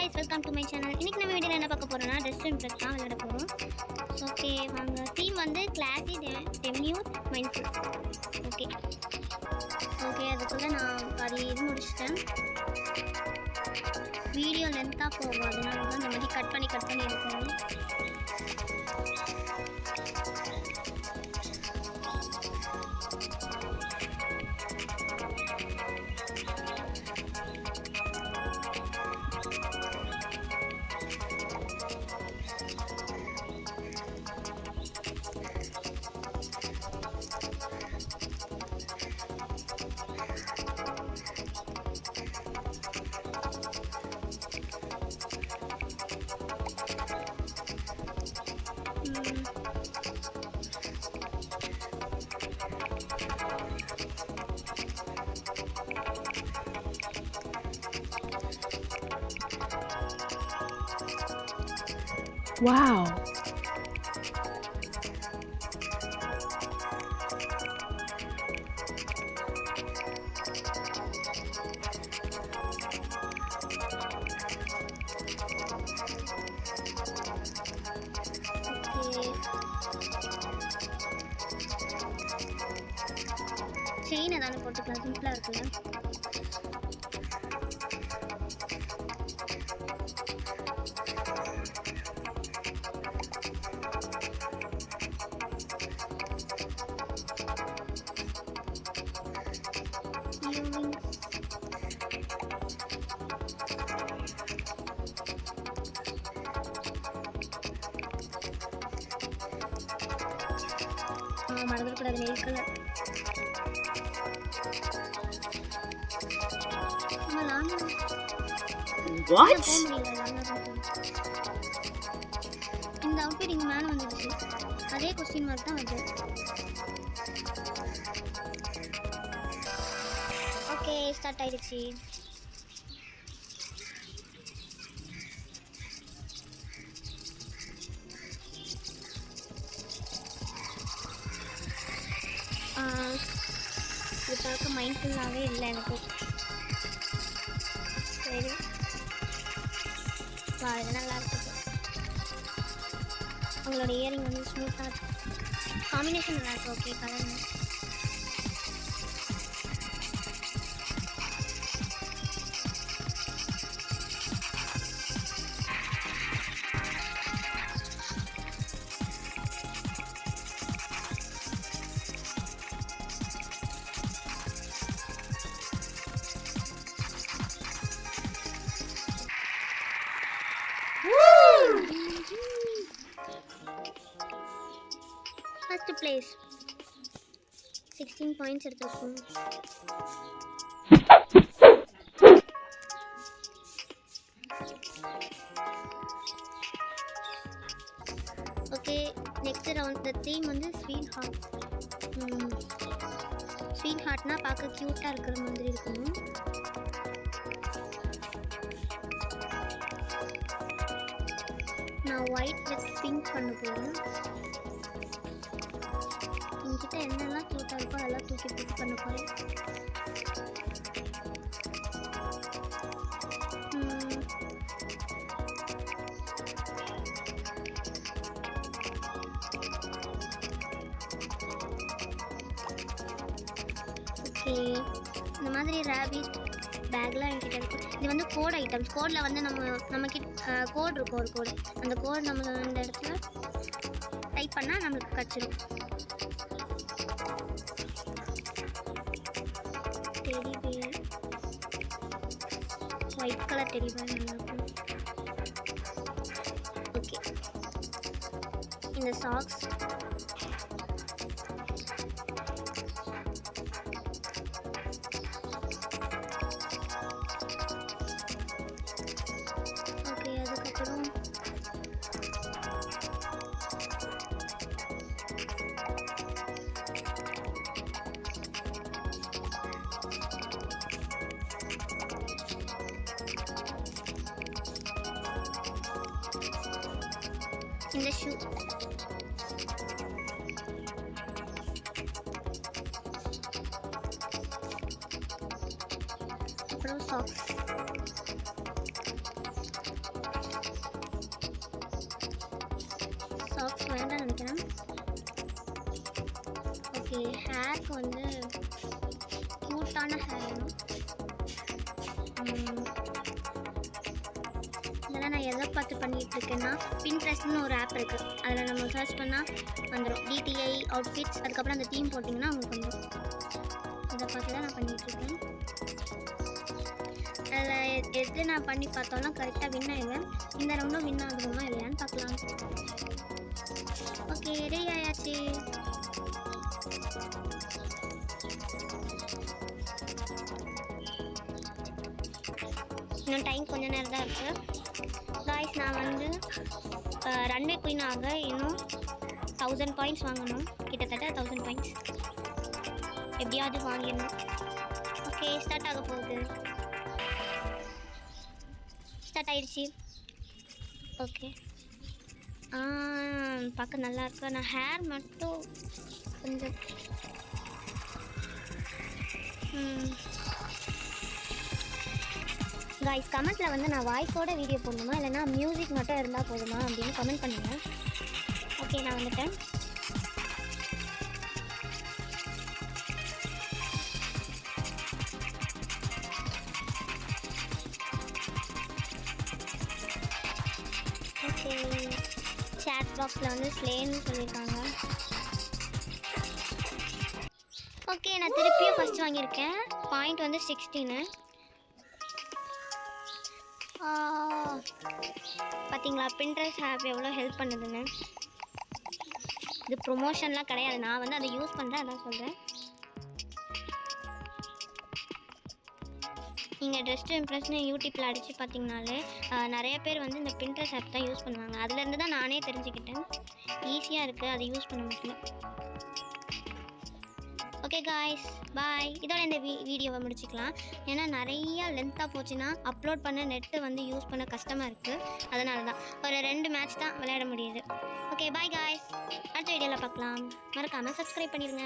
guys, welcome to my channel. இன்னைக்கு நம்ம வீடியோல என்ன பார்க்க போறோம்னா ட்ரெஸ் இம்ப்ரெஸ் தான் விளையாட போறோம். ஓகே வாங்க. தீம் வந்து கிளாஸி டெம்யூர் மைண்ட்ஃபுல். ஓகே அதுக்குள்ள நான் பாதி இது முடிச்சிட்டேன். வீடியோ லென்த்தா போகும், அதனால தான் இந்த மாதிரி கட் பண்ணி எடுக்கிறேன். Wow. செயின் ஏதாவது போட்டுக்கலாம், சிம்பிளாக இருக்குல்ல. மறந்துடக்கூடாது நெயில் கலர். What? இந்த அவுட்ஃபிட் இங்கே மேலே வந்துடுச்சு, அதே கொஸ்டின் மார்க் தான் வருது. ஓகே ஸ்டார்ட் ஆயிடுச்சு. இது பார்க்க மைண்ட்ஃபுல்லாகவே இல்லை எனக்கு. சரி வா, இது நல்லா இருக்குது. உங்களோட இயரிங் வந்து ஸ்மூத்தாக இருக்குது, காம்பினேஷன் நல்லா இருக்குது. Okay colour first place 16 points எடுத்துருக்கோம். Okay next round. The theme வந்து ஸ்வீட் ஹார்ட். ஸ்வீட் ஹார்ட்னா பார்க்க க்யூட்டாக இருக்கிற மாதிரி இருக்கணும். நான் ஒயிட் வித் பிங்க் பண்ண போகிறேன். என்கிட்ட என்னெல்லாம் க்யூட்டாக இருக்கோ அதெல்லாம் தூக்கி போட்டு பண்ண போகிறேன். ஓகே இந்த மாதிரி ரேபிட் பேக்லாம் என்கிட்ட இருக்கும். இது வந்து கோட் ஐட்டம்ஸ். கோடில் வந்து நம்மக்கிட்ட கோட் இருக்கும், ஒரு கோடு. அந்த கோட் நம்ம இந்த இடத்துல டைப் பண்ணால் நம்மளுக்கு கிடச்சிடும். Teddy bear, white colour teddy bear நல்லாயிருக்கும். ஓகே இந்த சாக்ஸ் இந்த ஷூ. அப்புறம் சாக்ஸ். நினைக்கிறேன். ஓகே, ஹேருக்கு வந்து க்யூட்டான ஹேர் வேணும். இதெல்லாம் நான் எதை பார்த்து பண்ணிகிட்டு இருக்கேன்னா, பின்ட்ரெஸ்ட்னு ஒரு ஆப் இருக்குது. அதில் நம்ம சர்ச் பண்ணால் வந்துடும். DTI அவுட்ஃபிட்ஸ், அதுக்கப்புறம் அந்த தீம் போட்டிங்கன்னா உங்களுக்கு வந்துடும். இதை பார்த்து தான் நான் பண்ணிகிட்ருக்கேன். அதில் எது நான் பண்ணி பார்த்தாலும் கரெக்டாக வின் ஆயிடுவேன். இந்த ரவுண்டும் வின் ஆகுதுமா இல்லையான்னு பார்க்கலாம். ஓகே, ரெடி ஆயாச்சு. இன்னும் டைம் கொஞ்சம் நேரம் தான் இருக்குது. காய்ஸ், நான் வந்து ரன்வே குயின் ஆக இன்னும் 1000 பாயிண்ட்ஸ் வாங்கணும். கிட்டத்தட்ட 1000 பாயிண்ட்ஸ் எப்படியாவது வாங்கிடணும். ஓகே, ஸ்டார்ட் ஆக போகுது. ஸ்டார்ட் ஆயிடுச்சு. ஓகே, பார்க்க நல்லா இருக்கு. நான் ஹேர் மட்டும் கொஞ்சம் காய்ஸ், கமெண்ட்டில் வந்து நான் வாய்ஸோட வீடியோ போடணுமா இல்லைனா மியூசிக் மட்டும் இருந்தால் போதுமா அப்படின்னு கமெண்ட் பண்ணுங்கள். ஓகே, நான் வந்துட்டேன். ஓகே, சேட் பாக்ஸில் வந்து ஸ்லேன்னு சொல்லியிருக்காங்க. ஓகே, நான் திருப்பியும் ஃபஸ்ட் வாங்கியிருக்கேன். பாயிண்ட் வந்து 16. பார்த்தீங்களா, பின்ட்ரெஸ்ட் ஆப் எவ்வளோ ஹெல்ப் பண்ணுதுன்னு. இது ப்ரொமோஷன்லாம் கிடையாது, நான் வந்து அதை யூஸ் பண்ணுறேன், அதான் சொல்கிறேன். நீங்கள் ட்ரெஸ் டு இம்ப்ரெஸ்னு யூடியூப்பில் அடித்து பார்த்தீங்கனாலே நிறைய பேர் வந்து இந்த பின்ட்ரெஸ்ட் ஆப் தான் யூஸ் பண்ணுவாங்க. அதுலேருந்து தான் நானே தெரிஞ்சுக்கிட்டேன். ஈஸியாக இருக்குது, அதை யூஸ் பண்ண முடியல. ஓகே காய்ஸ், பாய். இதோட இந்த வீடியோவை முடிச்சுக்கலாம். ஏன்னா நிறையா லென்த்தாக போச்சுன்னா அப்லோட் பண்ண நெட்டு வந்து யூஸ் பண்ண கஷ்டமாக இருக்குது. அதனால தான் ஒரு 2 மேட்ச் தான் விளையாட முடியுது. Okay, bye guys. அடுத்த வீடியோவில் பார்க்கலாம். மறக்காமல் சப்ஸ்கிரைப் பண்ணிடுங்க.